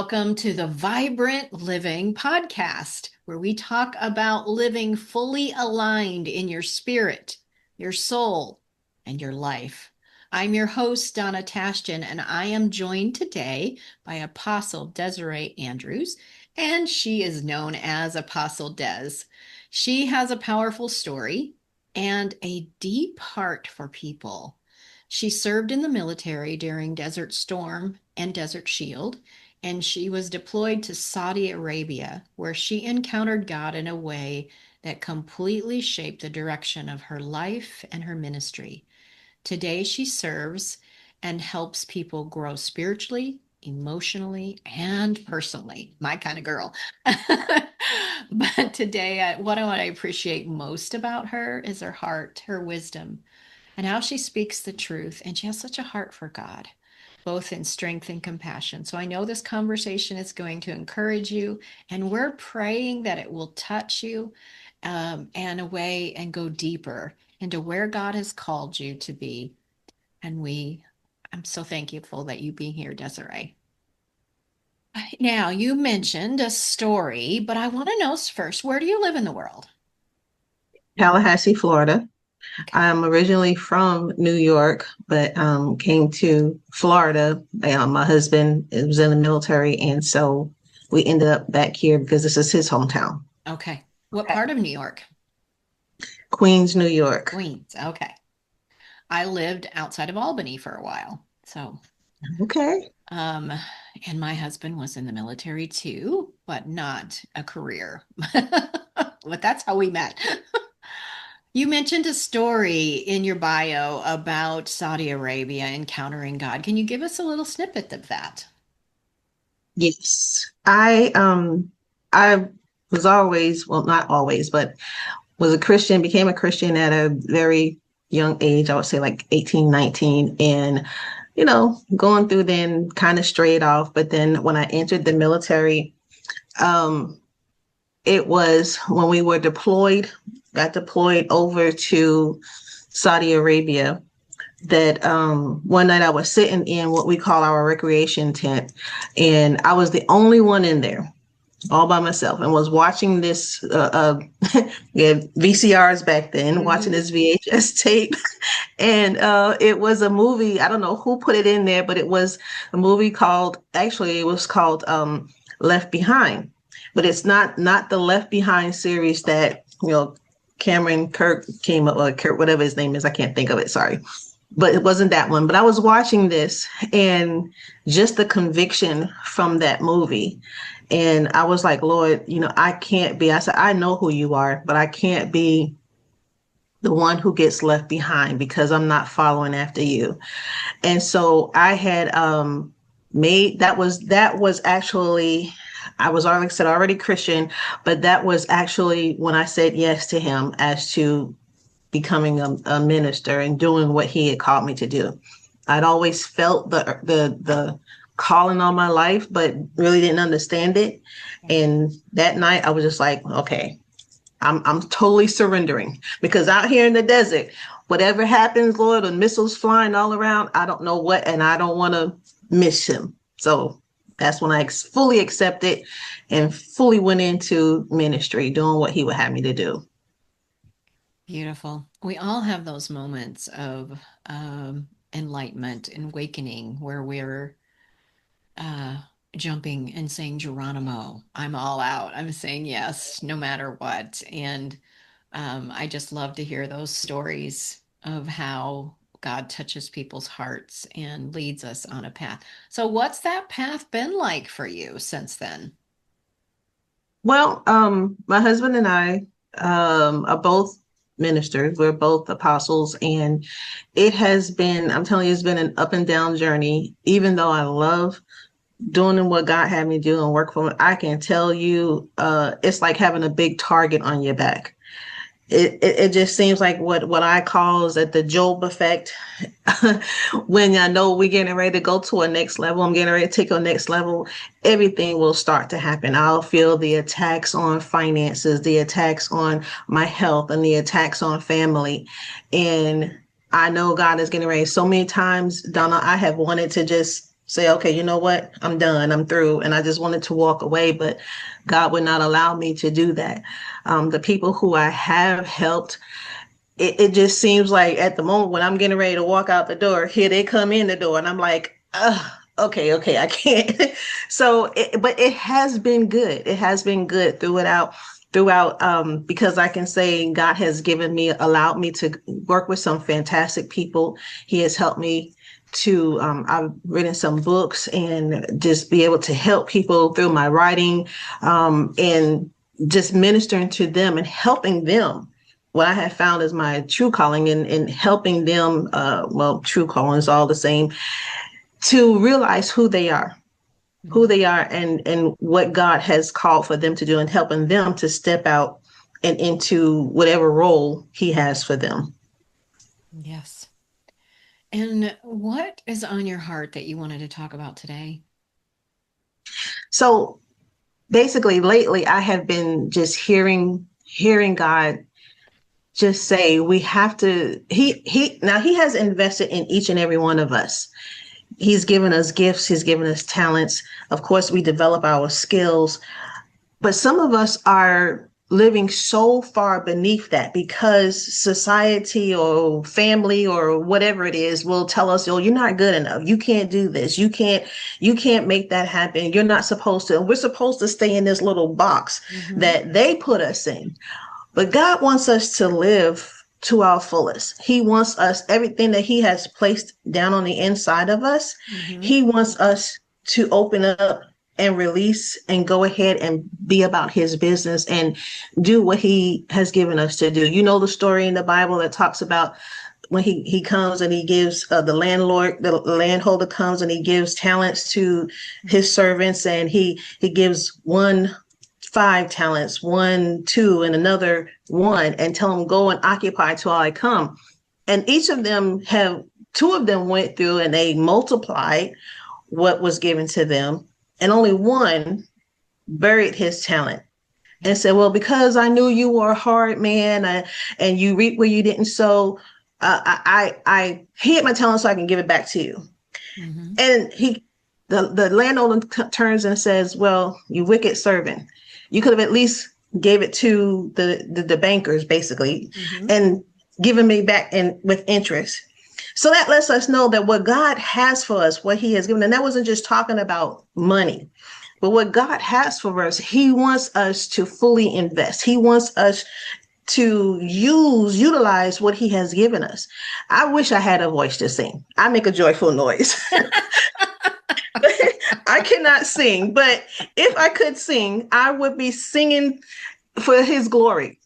welcome to the Vibrant Living podcast, where we talk about living fully aligned in your spirit, your soul, and your life. I'm your host, Donna Tashjian, and I am joined today by Apostle Desireé Andrews, and she is known as Apostle Des. She has a powerful story and a deep heart for people. She served in the military during Desert Storm and Desert Shield, and she was deployed to Saudi Arabia, where she encountered God in a way that completely shaped the direction of her life and her ministry. Today, she serves and helps people grow spiritually, emotionally, and personally. My kind of girl. But today, what I appreciate most about her is her heart, her wisdom, and how she speaks the truth. And she has such a heart for God, both in strength and compassion. So I know this conversation is going to encourage you, and we're praying that it will touch you and away and go deeper into where God has called you to be. And I'm so thankful that you being here, Desiree. Now, you mentioned a story, but I want to know first, where do you live in the world? Tallahassee, Florida. Okay. I'm originally from New York, but came to Florida. My husband was in the military, and so we ended up back here because this is his hometown, Okay. What part of New York? Queens, New York. Queens. Okay. I lived outside of Albany for a while. So, Okay. um, and my husband was in the military too, but not a career. But that's how we met. You mentioned a story in your bio about Saudi Arabia encountering God. Can you give us a little snippet of that? Yes. I was always, well, not always, but was a Christian, became a Christian at a very young age. I would say like 18, 19, and going through then kind of strayed off. But then when I entered the military, um, it was when we were deployed, got deployed over to Saudi Arabia, that one night I was sitting in what we call our recreation tent, and I was the only one in there all by myself and was watching this yeah, VCRs back then, watching Hmm. this VHS tape. And it was a movie. I don't know who put it in there, but it was a movie called, actually, it was called Left Behind. But it's not the Left Behind series that, Cameron Kirk came up, or Kirk, whatever his name is. I can't think of it. Sorry. But it wasn't that one. But I was watching this, and just the conviction from that movie. And I was like, Lord, I can't be. I said, I know who you are, but I can't be the one who gets left behind because I'm not following after you. And so I had made that was actually, I was already, like I said, already Christian, but that was actually when I said yes to him as to becoming a minister and doing what he had called me to do. I'd always felt the calling on my life, but really didn't understand it. And that night I was just like, okay, I'm totally surrendering, because out here in the desert, whatever happens, Lord, and missiles flying all around, I don't know what, and I don't want to miss him. So that's when I fully accepted and fully went into ministry, doing what he would have me to do. Beautiful. We all have those moments of enlightenment and awakening where we're uh, jumping and saying, Geronimo, I'm all out. I'm saying yes, no matter what. And I just love to hear those stories of how God touches people's hearts and leads us on a path. So, what's that path been like for you since then? Well, my husband and I are both ministers. We're both apostles, and it has been, I'm telling you, it's been an up and down journey. Even though I love doing what God had me do and work for me, I can tell you, it's like having a big target on your back. It just seems like what I call is that the Job effect. When I know we're getting ready to go to a next level, I'm getting ready to take a next level, everything will start to happen. I'll feel the attacks on finances, the attacks on my health, and the attacks on family. And I know God is getting ready. So many times, Donna, I have wanted to just say, okay, you know what? I'm done. I'm through. And I just wanted to walk away, but God would not allow me to do that. The people who I have helped, it just seems like at the moment when I'm getting ready to walk out the door, here they come in the door, and I'm like, okay, I can't. But it has been good. It has been good throughout, because I can say God has allowed me to work with some fantastic people. He has helped me to, I've written some books and just be able to help people through my writing, and just ministering to them and helping them. What I have found is my true calling, in helping them, true calling is all the same, to realize who they are and what God has called for them to do, and helping them to step out and into whatever role he has for them. Yes. And what is on your heart that you wanted to talk about today? So basically lately I have been just hearing God just say we have to, he has invested in each and every one of us. He's given us gifts, he's given us talents. Of course, we develop our skills, but some of us are living so far beneath that because society or family or whatever it is will tell us, oh, you're not good enough. You can't do this. You can't make that happen. You're not supposed to. And we're supposed to stay in this little box that they put us in. But God wants us to live to our fullest. He wants us, everything that he has placed down on the inside of us, he wants us to open up and release and go ahead and be about his business and do what he has given us to do. You know the story in the Bible that talks about when he comes and he gives, the landholder comes and he gives talents to his servants, and he gives one 5 talents, one 2, and another 1, and tell them go and occupy till I come. And each of them have 2 of them went through and they multiplied what was given to them, and only 1 buried his talent and said, well, because I knew you were a hard man, and you reap where you didn't sow, I hid my talent so I can give it back to you. And the landowner turns and says, well, you wicked servant, you could have at least gave it to the bankers, basically, and given me back with interest. So that lets us know that what God has for us, what he has given, and that wasn't just talking about money, but what God has for us, he wants us to fully invest. He wants us to utilize what he has given us. I wish I had a voice to sing. I make a joyful noise. I cannot sing, but if I could sing, I would be singing for his glory.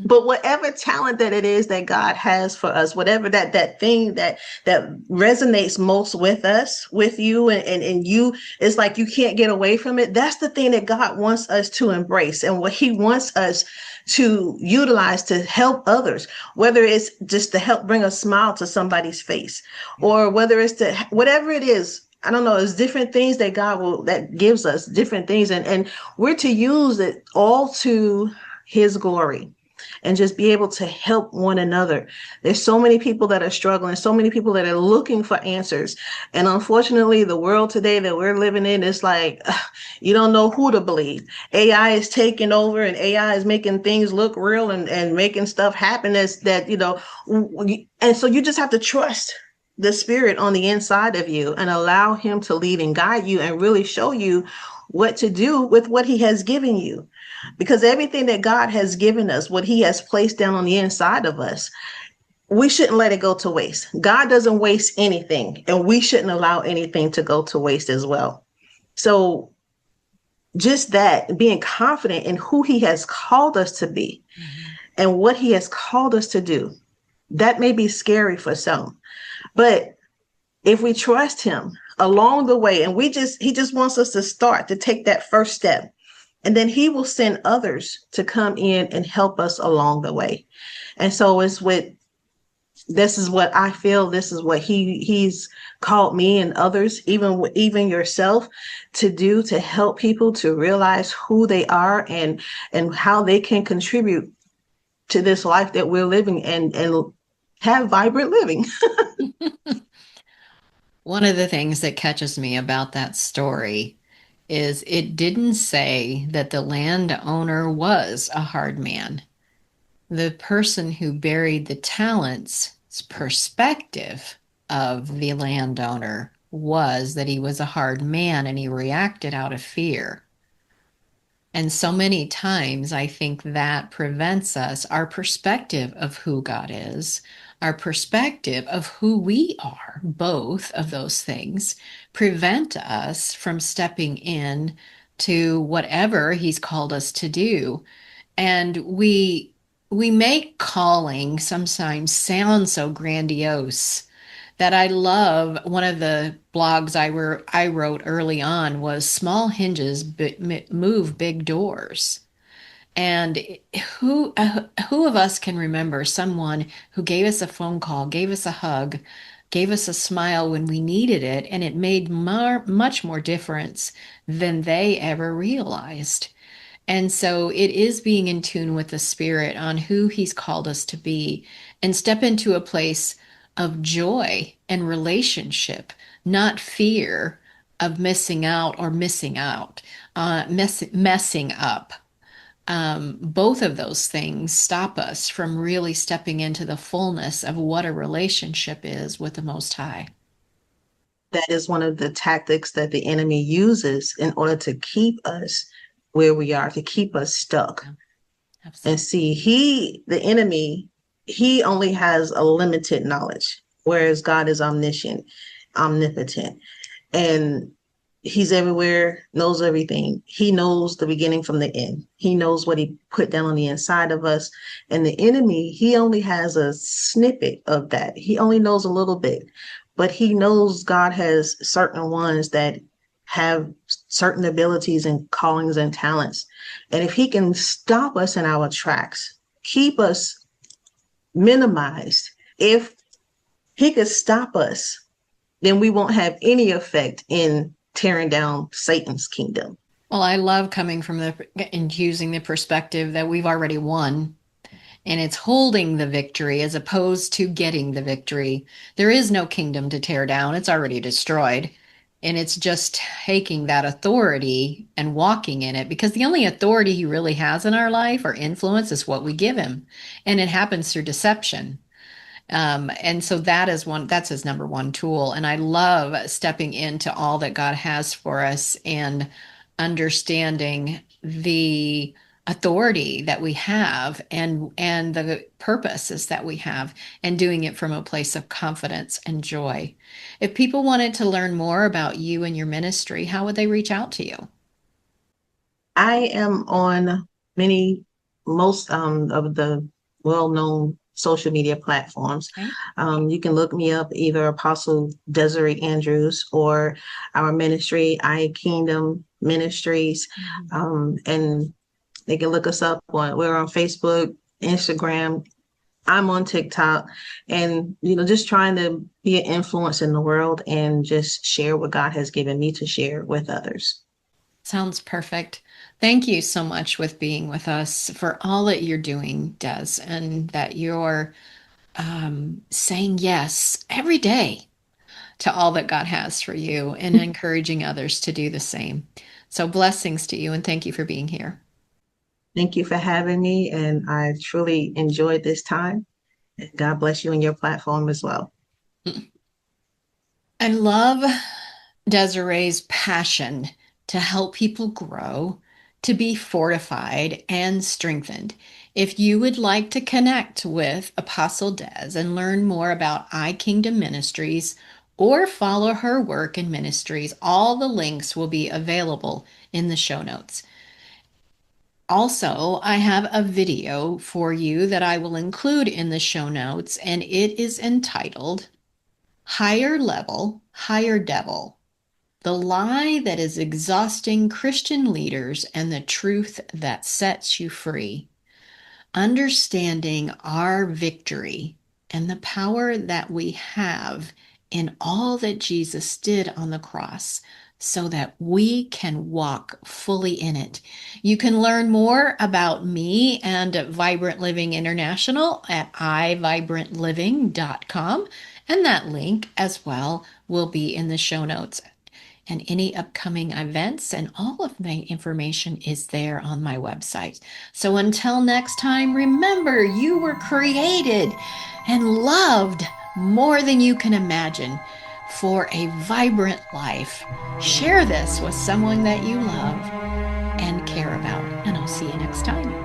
But whatever talent that it is that God has for us, whatever that thing that resonates most with us, with you, and you, it's like you can't get away from it. That's the thing that God wants us to embrace, and what he wants us to utilize to help others, whether it's just to help bring a smile to somebody's face, or whether it's to, whatever it is. I don't know. It's different things that that gives us different things. And we're to use it all to his glory and just be able to help one another. There's so many people that are struggling, so many people that are looking for answers. And unfortunately, the world today that we're living in is like, you don't know who to believe. AI is taking over, and AI is making things look real and making stuff happen and so you just have to trust the spirit on the inside of you and allow him to lead and guide you and really show you what to do with what he has given you. Because everything that God has given us, what he has placed down on the inside of us, we shouldn't let it go to waste. God doesn't waste anything, and we shouldn't allow anything to go to waste as well. So just that, being confident in who he has called us to be and what he has called us to do, that may be scary for some. But if we trust him along the way, and he just wants us to start to take that first step, and then he will send others to come in and help us along the way. And so this is what I feel. This is what he's called me and others, even yourself, to do, to help people to realize who they are and how they can contribute to this life that we're living and have vibrant living. One of the things that catches me about that story is it didn't say that the landowner was a hard man. The person who buried the talents' perspective of the landowner was that he was a hard man and he reacted out of fear. And so many times, I think that prevents us, our perspective of who God is, our perspective of who we are, both of those things prevent us from stepping in to whatever He's called us to do. And we make calling sometimes sound so grandiose that I love. One of the blogs I wrote early on was small hinges move big doors. And who of us can remember someone who gave us a phone call, gave us a hug, gave us a smile when we needed it, and it made much more difference than they ever realized. And so it is being in tune with the Spirit on who He's called us to be and step into a place of joy and relationship, not fear of missing out or messing up. Both of those things stop us from really stepping into the fullness of what a relationship is with the Most High. That is one of the tactics that the enemy uses in order to keep us where we are, to keep us stuck. Yeah, And absolutely. see, the enemy, he only has a limited knowledge, whereas God is omniscient, omnipotent, and he's everywhere, knows everything. He knows the beginning from the end. He knows what he put down on the inside of us. And the enemy, he only has a snippet of that. He only knows a little bit, but he knows God has certain ones that have certain abilities and callings and talents. And if he can stop us in our tracks, keep us minimized, if he could stop us, then we won't have any effect in tearing down Satan's kingdom. Well, I love coming from the and using the perspective that we've already won and it's holding the victory as opposed to getting the victory. There is no kingdom to tear down, it's already destroyed. And it's just taking that authority and walking in it because the only authority he really has in our life or influence is what we give him. And it happens through deception. And so that's his number one tool. And I love stepping into all that God has for us and understanding the authority that we have and the purposes that we have and doing it from a place of confidence and joy. If people wanted to learn more about you and your ministry, how would they reach out to you? I am on most of the well-known social media platforms. Okay. You can look me up either Apostle Desireé Andrews or our ministry, I Kingdom Ministries, Mhm. and they can look us up we're on Facebook, Instagram. I'm on TikTok, and just trying to be an influence in the world and just share what God has given me to share with others. Sounds perfect. Thank you so much with being with us for all that you're doing, Des, and that you're saying yes every day to all that God has for you and encouraging others to do the same. So, blessings to you and thank you for being here. Thank you for having me, and I truly enjoyed this time. God bless you and your platform as well. I love Desiree's passion to help people grow, to be fortified and strengthened. If you would like to connect with Apostle Des and learn more about iKingdom Ministries or follow her work and ministries, all the links will be available in the show notes. Also, I have a video for you that I will include in the show notes, and it is entitled Higher Level, Higher Devil: The Lie That Is Exhausting Christian Leaders and the Truth That Sets You Free. Understanding our victory and the power that we have in all that Jesus did on the cross so that we can walk fully in it. You can learn more about me and Vibrant Living International at ivibrantliving.com And that link as well will be in the show notes. And any upcoming events and all of my information is there on my website. So until next time, remember you were created and loved more than you can imagine for a vibrant life. Share this with someone that you love and care about, and I'll see you next time.